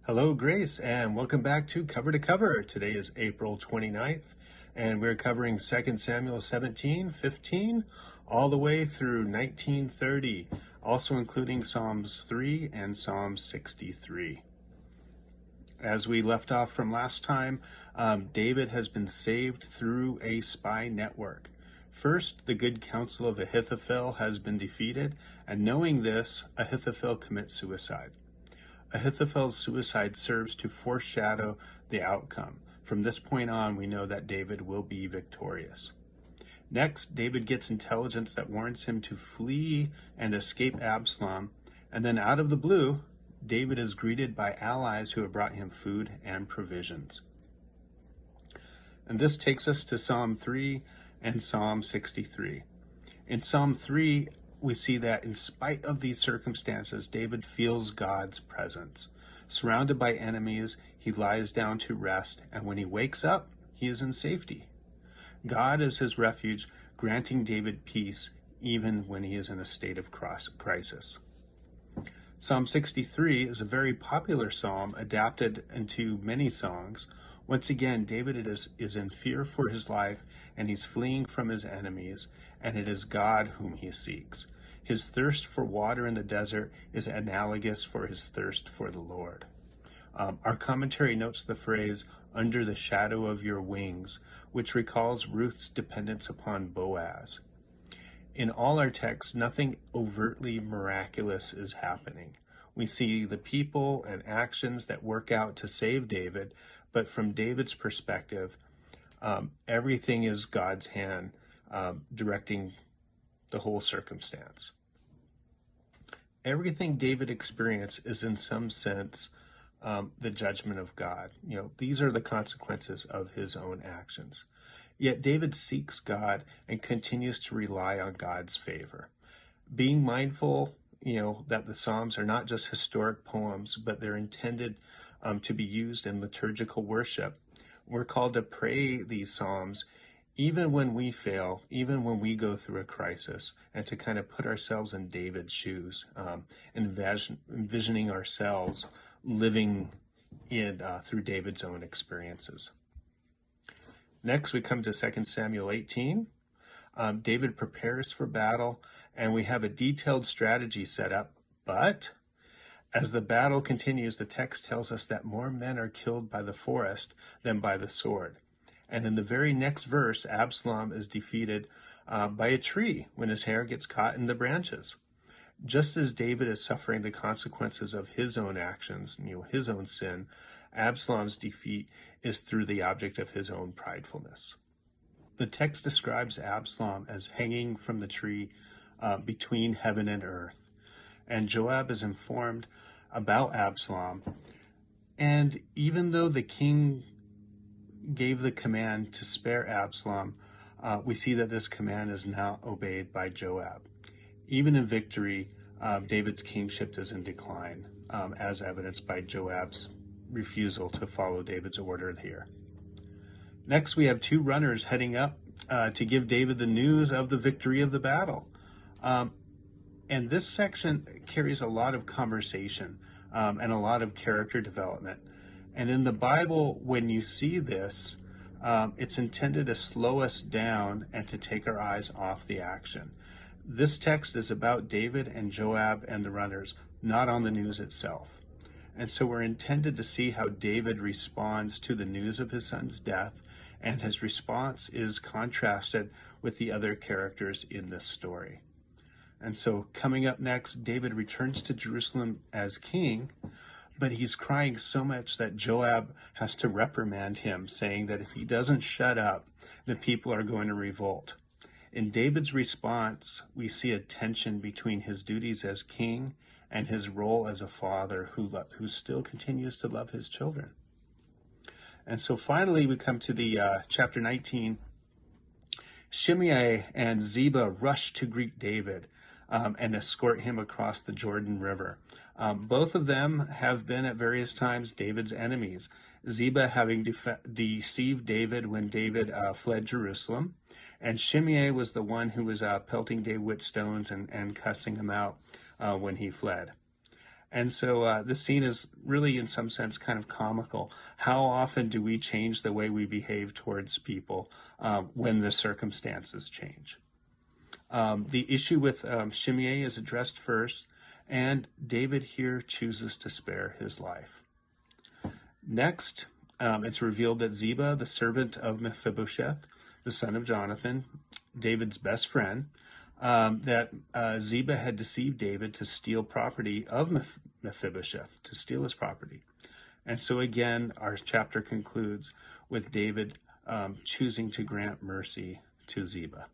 Hello, Grace, and welcome back to Cover to Cover. Today is April 29th, and we're covering 2 Samuel 17:15, all the way through 19:30, also including Psalms 3 and Psalm 63. As we left off from last time, David has been saved through a spy network. First, the good counsel of Ahithophel has been defeated, and knowing this, Ahithophel commits suicide. Ahithophel's suicide serves to foreshadow the outcome. From this point on, we know that David will be victorious. Next, David gets intelligence that warrants him to flee and escape Absalom, and then out of the blue, David is greeted by allies who have brought him food and provisions. And this takes us to Psalm 3 and Psalm 63. In Psalm 3, we see that in spite of these circumstances, David feels God's presence. Surrounded by enemies, he lies down to rest, and when he wakes up, he is in safety. God is his refuge, granting David peace even when he is in a state of crisis. Psalm 63 is a very popular psalm adapted into many songs. Once again, David is in fear for his life, and he's fleeing from his enemies, and it is God whom he seeks. His thirst for water in the desert is analogous for his thirst for the Lord. Our commentary notes the phrase, "under the shadow of your wings," which recalls Ruth's dependence upon Boaz. In all our texts, nothing overtly miraculous is happening. We see the people and actions that work out to save David, but from David's perspective, everything is God's hand directing the whole circumstance. Everything David experienced is in some sense the judgment of God. These are the consequences of his own actions. Yet David seeks God and continues to rely on God's favor. Being mindful, that the Psalms are not just historic poems, but they're intended to be used in liturgical worship. We're called to pray these Psalms even when we fail, even when we go through a crisis, and to kind of put ourselves in David's shoes, envisioning ourselves living through David's own experiences. Next, we come to 2 Samuel 18. David prepares for battle, and we have a detailed strategy set up, but as the battle continues, the text tells us that more men are killed by the forest than by the sword. And in the very next verse, Absalom is defeated by a tree when his hair gets caught in the branches. Just as David is suffering the consequences of his own actions, his own sin, Absalom's defeat is through the object of his own pridefulness. The text describes Absalom as hanging from the tree between heaven and earth. And Joab is informed about Absalom. And even though the king gave the command to spare Absalom, we see that this command is now obeyed by Joab. Even in victory, David's kingship is in decline, as evidenced by Joab's refusal to follow David's order here. Next, we have two runners heading up to give David the news of the victory of the battle. And this section carries a lot of conversation and a lot of character development. And in the Bible, when you see this, it's intended to slow us down and to take our eyes off the action. This text is about David and Joab and the runners, not on the news itself. And so we're intended to see how David responds to the news of his son's death, and his response is contrasted with the other characters in this story. And so coming up next, David returns to Jerusalem as king, but he's crying so much that Joab has to reprimand him, saying that if he doesn't shut up, the people are going to revolt. In David's response, we see a tension between his duties as king and his role as a father who still continues to love his children. And so finally, we come to the chapter 19. Shimei and Ziba rush to greet David and escort him across the Jordan River. Both of them have been at various times David's enemies. Ziba having deceived David when David fled Jerusalem, and Shimei was the one who was pelting David with stones and cussing him out when he fled. And so the scene is really, in some sense, kind of comical. How often do we change the way we behave towards people when the circumstances change? The issue with Shimei is addressed first, and David here chooses to spare his life. Next, it's revealed that Ziba, the servant of Mephibosheth, the son of Jonathan, David's best friend, that Ziba had deceived David to steal property of Mephibosheth, to steal his property. And so again, our chapter concludes with David choosing to grant mercy to Ziba.